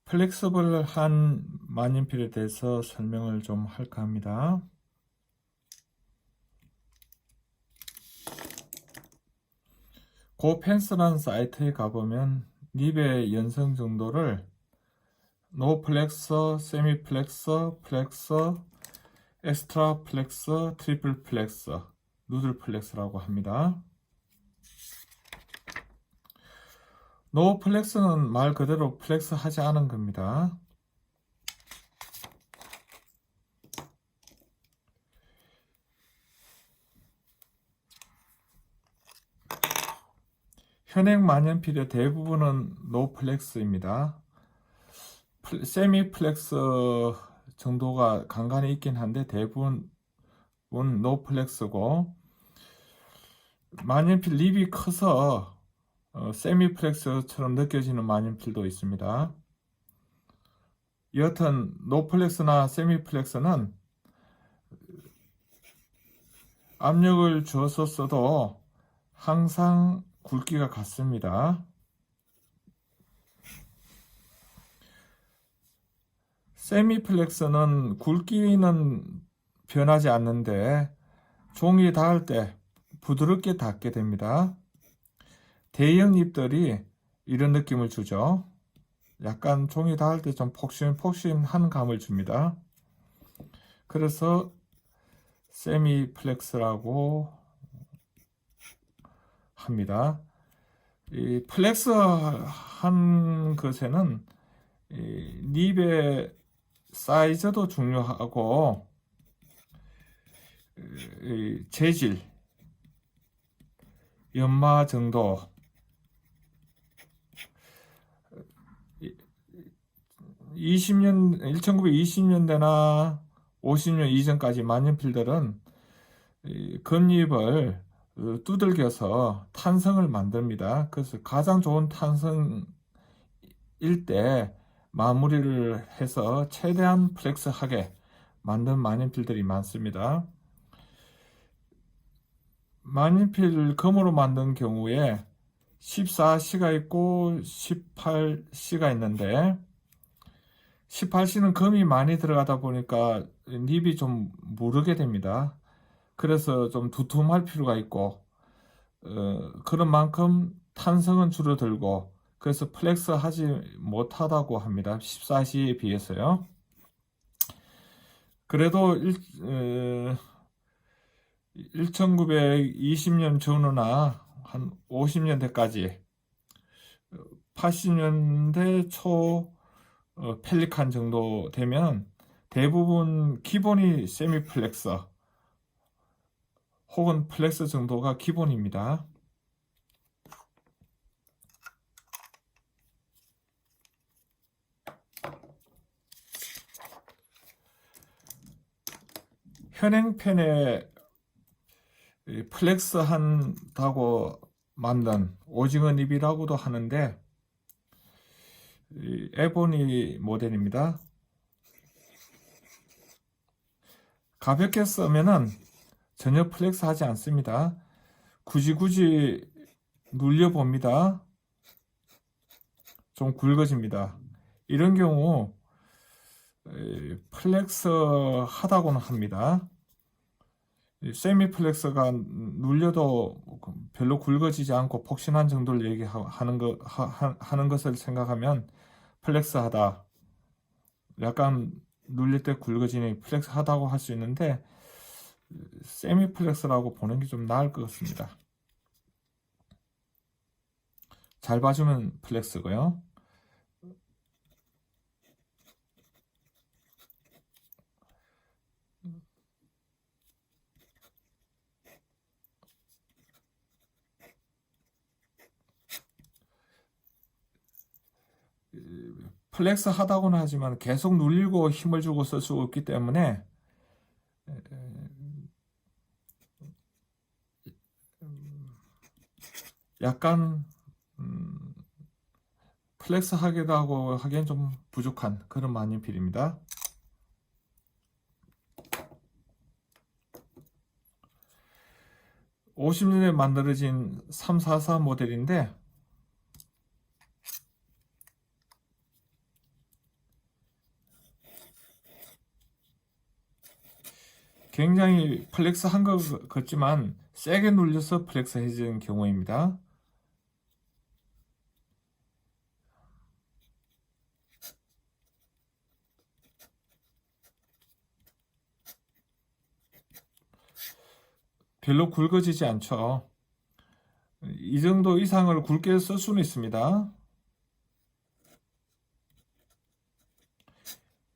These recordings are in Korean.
플렉서블한 만년필에 대해서 설명을 좀 할까 합니다. 고펜스라는 사이트에 가보면 닙의 연성 정도를 노 플렉서, 세미 플렉서, 플렉서, 엑스트라 플렉서, 트리플 플렉서, 누들 플렉서라고 합니다. 노 플렉서는 말 그대로 플렉서 하지 않은 겁니다. 현행 만년필의 대부분은 노 플렉스입니다. 세미 플렉스 정도가 간간히 있긴 한데 대부분은 노 플렉스고, 만년필 립이 커서 세미 플렉스처럼 느껴지는 만년필도 있습니다. 여하튼 노 플렉스나 세미 플렉스는 압력을 주어서 써도 항상 굵기가 같습니다. 세미 플렉스는 굵기는 변하지 않는데 종이 닿을 때 부드럽게 닿게 됩니다. 대형 립들이 이런 느낌을 주죠. 약간 종이 닿을 때 좀 폭신폭신한 감을 줍니다. 그래서 세미 플렉스라고 합니다. 이 플렉스 한 것에는 이 립의 사이즈도 중요하고, 이 재질, 연마 정도, 1920년대나 50년 이전까지 만년필들은 겉잎을 두들겨서 탄성을 만듭니다. 그래서 가장 좋은 탄성일 때 마무리를 해서 최대한 플렉스하게 만든 만년필들이 많습니다. 만년필 금으로 만든 경우에 14C가 있고 18C가 있는데, 18C는 금이 많이 들어가다 보니까 닙이 좀 무르게 됩니다. 그래서 좀 두툼할 필요가 있고, 그런 만큼 탄성은 줄어들고, 그래서 플렉스 하지 못하다고 합니다. 14C에 비해서요. 그래도 1920년 전후나 한 50년대까지, 80년대 초 펠리칸 정도 되면 대부분 기본이 세미 플렉서 혹은 플렉스 정도가 기본입니다. 현행 펜에 플렉스 한다고 만든 오징어 닙이라고도 하는데, 에보니 모델입니다. 가볍게 쓰면은 전혀 플렉스 하지 않습니다. 굳이 눌려봅니다. 좀 굵어집니다. 이런 경우 플렉스 하다고는 합니다. 세미 플렉스가 눌려도 별로 굵어지지 않고 폭신한 정도를 하는 것을 생각하면 플렉스 하다, 약간 눌릴 때 굵어지니 플렉스 하다고 할 수 있는데, 세미 플렉스라고 보는 게 좀 나을 것 같습니다. 잘 봐주면 플렉스고요. 플렉스 하다고는 하지만 계속 눌리고 힘을 주고 쓸 수 없기 때문에 약간 플렉스 하기도 하고 하기엔 좀 부족한 그런 만년필입니다. (50년에) 만들어진 344 모델인데, 굉장히 플렉스한 것 같지만 세게 눌려서 플렉스해지는 경우입니다. 별로 굵어지지 않죠. 이 정도 이상을 굵게 쓸 수는 있습니다.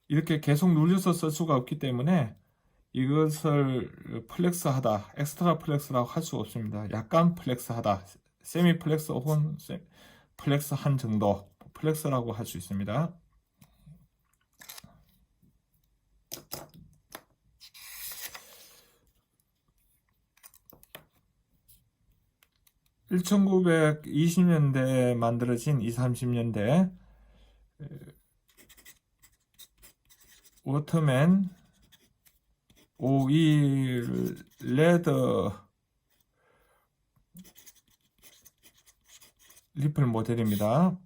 이렇게 계속 눌려서 쓸 수가 없기 때문에 이것을 플렉스하다, 엑스트라 플렉스라고 할 수 없습니다. 약간 플렉스하다, 세미 플렉스 혹은 플렉스한 정도, 플렉스라고 할 수 있습니다. 1920년대에 만들어진 20, 30년대 워터맨 52 레더 리플 모델입니다.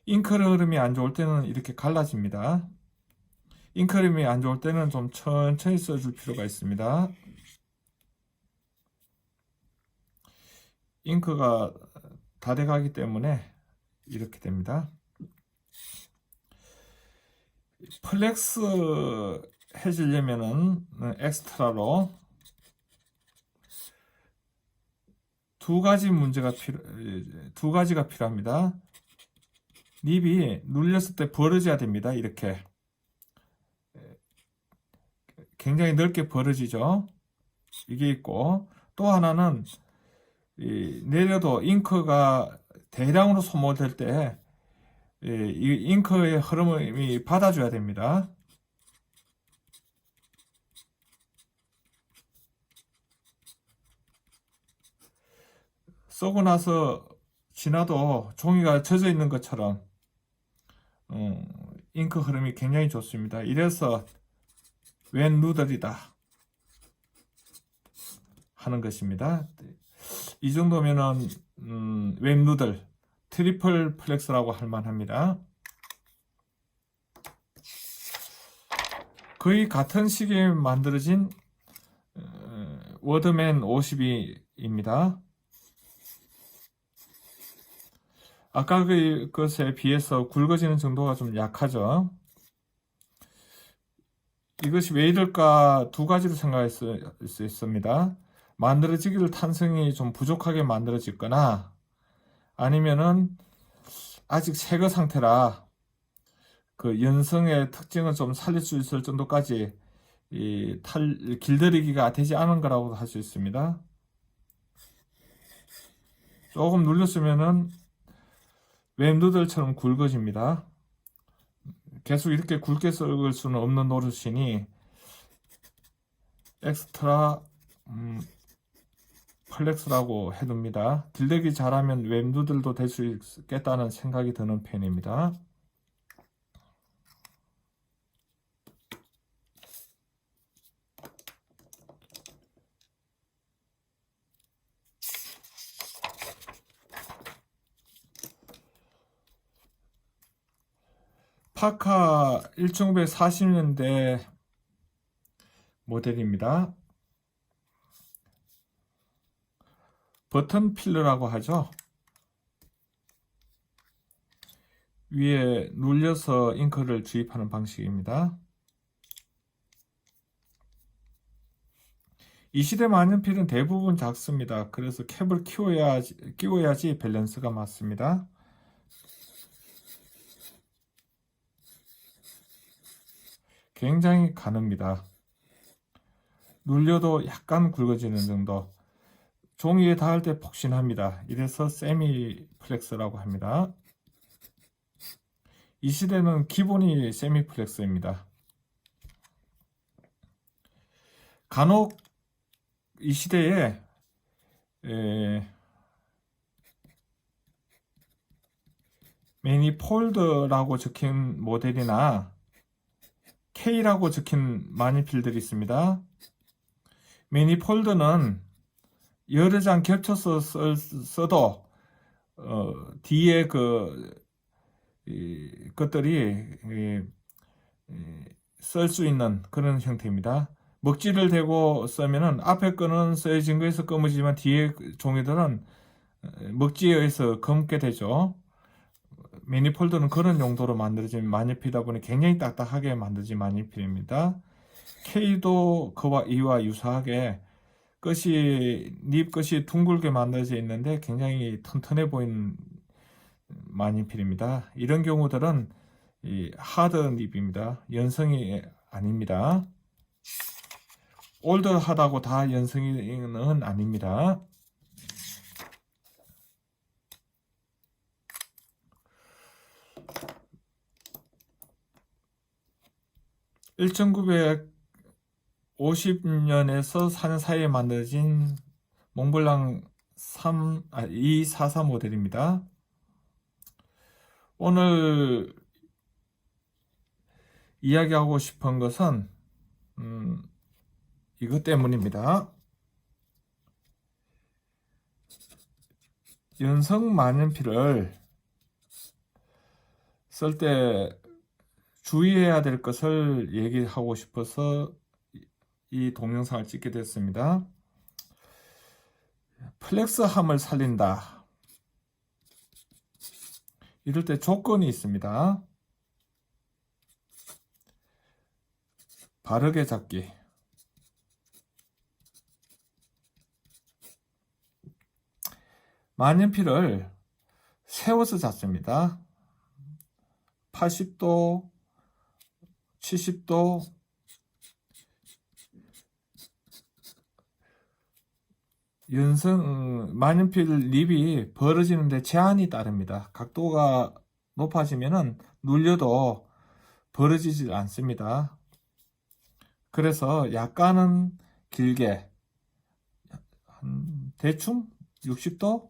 잉크 흐름이 안 좋을 때는 이렇게 갈라집니다. 잉크 흐름이 안 좋을 때는 좀 천천히 써줄 필요가 있습니다. 잉크가 다 돼가기 때문에 이렇게 됩니다. 플렉스 해주려면은 엑스트라로 두 가지가 필요합니다. 립이 눌렸을 때 벌어져야 됩니다. 이렇게 굉장히 넓게 벌어지죠. 이게 있고, 또 하나는 내려도 잉크가 대량으로 소모될 때 이 잉크의 흐름이 받아줘야 됩니다. 쓰고 나서 지나도 종이가 젖어 있는 것처럼 잉크 흐름이 굉장히 좋습니다. 이래서 웬 누들이다 하는 것입니다. 이 정도면은 웬 누들 트리플 플렉스라고 할 만합니다. 거의 같은 시기에 만들어진 워드맨 52입니다. 아까 그것에 비해서 굵어지는 정도가 좀 약하죠. 이것이 왜 이럴까 두 가지로 생각할 수 있습니다. 만들어지기를 탄성이 좀 부족하게 만들어졌거나 아니면은 아직 새거 상태라 그 연성의 특징을 좀 살릴 수 있을 정도까지 길들이기가 되지 않은 거라고 할 수 있습니다. 조금 눌렸으면은 웹누들처럼 굵어집니다. 계속 이렇게 굵게 썰을 수는 없는 노릇이니 엑스트라 플렉스라고 해둡니다. 딜대기 잘하면 웹누들도 될 수 있겠다는 생각이 드는 편입니다. 파카 1940년대 모델입니다. 버튼 필러라고 하죠. 위에 눌려서 잉크를 주입하는 방식입니다. 이 시대 만년필은 대부분 작습니다. 그래서 캡을 끼워야지 밸런스가 맞습니다. 굉장히 가늡니다. 눌려도 약간 굵어지는 정도. 종이에 닿을 때 폭신합니다. 이래서 세미 플렉스라고 합니다. 이 시대는 기본이 세미 플렉스입니다. 간혹 이 시대에 매니폴드라고 적힌 모델이나 K라고 적힌 마니필들이 있습니다. 매니폴드는 여러 장 겹쳐서 써도 뒤에 그 것들이 쓸 수 있는 그런 형태입니다. 먹지를 대고 쓰면은 앞에 거는 써진 거에서 검어지지만 뒤에 종이들은 먹지에 의해서 검게 되죠. 매니폴드는 그런 용도로 만들어진 마니필이다 보니 굉장히 딱딱하게 만들어진 마니필입니다. K도 그와 이와 유사하게 립 끝이 둥글게 만들어져 있는데 굉장히 튼튼해 보이는 마니필입니다. 이런 경우들은 하드 립입니다. 연성이 아닙니다. 올드하다고 다 연성이는 아닙니다. 1950년에서 4년 사이에 만들어진 몽블랑 244 모델입니다. 오늘 이야기하고 싶은 것은 이것 때문입니다. 연성 만년필을 쓸 때 주의해야 될 것을 얘기하고 싶어서 이 동영상을 찍게 됐습니다. 플렉스함을 살린다. 이럴 때 조건이 있습니다. 바르게 잡기. 만년필을 세워서 잡습니다. 80도, 70도, 만년필 립이 벌어지는데 제한이 따릅니다. 각도가 높아지면은 눌려도 벌어지지 않습니다. 그래서 약간은 길게, 대충 60도?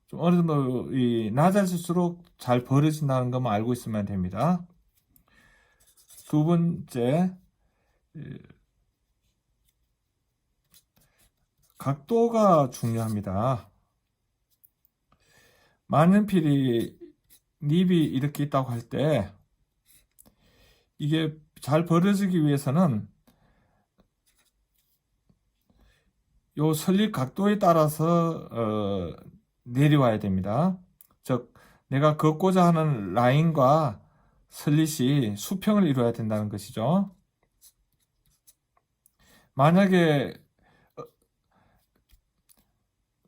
좀 어느 정도 낮아질수록 잘 벌어진다는 것만 알고 있으면 됩니다. 두 번째, 각도가 중요합니다. 만년필이 립이 이렇게 있다고 할 때 이게 잘 벌어지기 위해서는 요 설립 각도에 따라서 내려와야 됩니다. 즉 내가 긋고자 하는 라인과 슬릿이 수평을 이루어야 된다는 것이죠. 만약에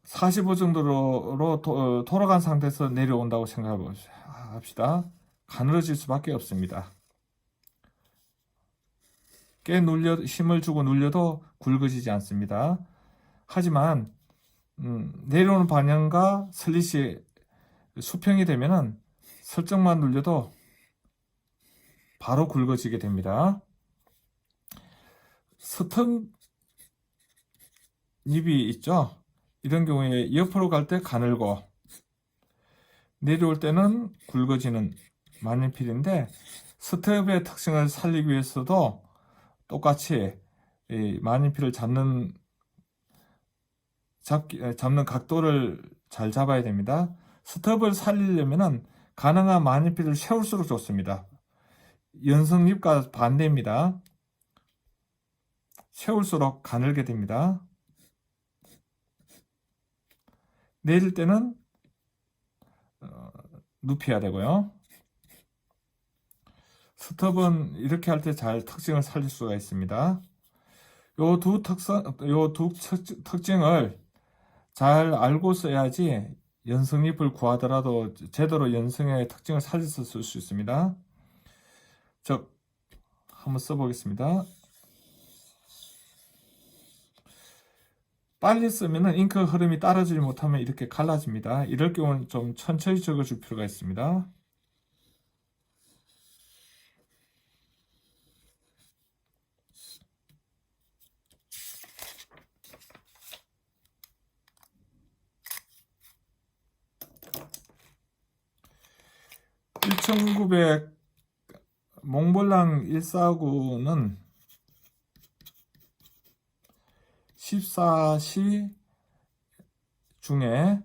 45 정도로 돌아간 상태에서 내려온다고 생각합시다. 가늘어질 수밖에 없습니다. 꽤 힘을 주고 눌려도 굵어지지 않습니다. 하지만 내려오는 방향과 슬릿이 수평이 되면은 설정만 눌려도 바로 굵어지게 됩니다. 스턴 립이 있죠. 이런 경우에 옆으로 갈 때 가늘고 내려올 때는 굵어지는 만년필인데 스텝의 특징을 살리기 위해서도 똑같이 이 만년필을 잡는 각도를 잘 잡아야 됩니다. 스톱을 살리려면 가능한 만년필을 세울수록 좋습니다. 연성립과 반대입니다. 세울수록 가늘게 됩니다. 내릴 때는 눕혀야 되고요. 스톱은 이렇게 할 때 잘 특징을 살릴 수가 있습니다. 요 두 특징을 잘 알고 써야지 연성립을 구하더라도 제대로 연성의 특징을 살려서 쓸 수 있습니다. 즉, 한번 써보겠습니다. 빨리 쓰면 잉크 흐름이 따라주지 못하면 이렇게 갈라집니다. 이럴 경우는 좀 천천히 적어줄 필요가 있습니다. 몽블랑 149는 14시 중에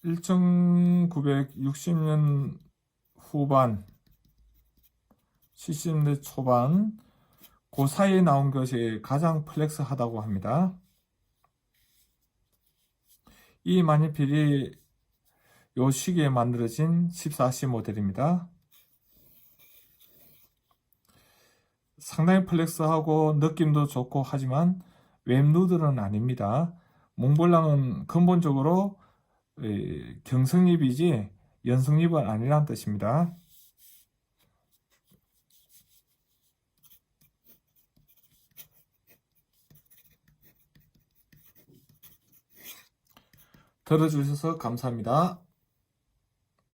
1960년 후반, 70년대 초반 그 사이에 나온 것이 가장 플렉스하다고 합니다. 이 마니필이 요 시기에 만들어진 14C 모델입니다. 상당히 플렉스하고 느낌도 좋고 하지만 웹누들은 아닙니다. 몽블랑은 근본적으로 경성립이지 연성립은 아니란 뜻입니다. 들어주셔서 감사합니다.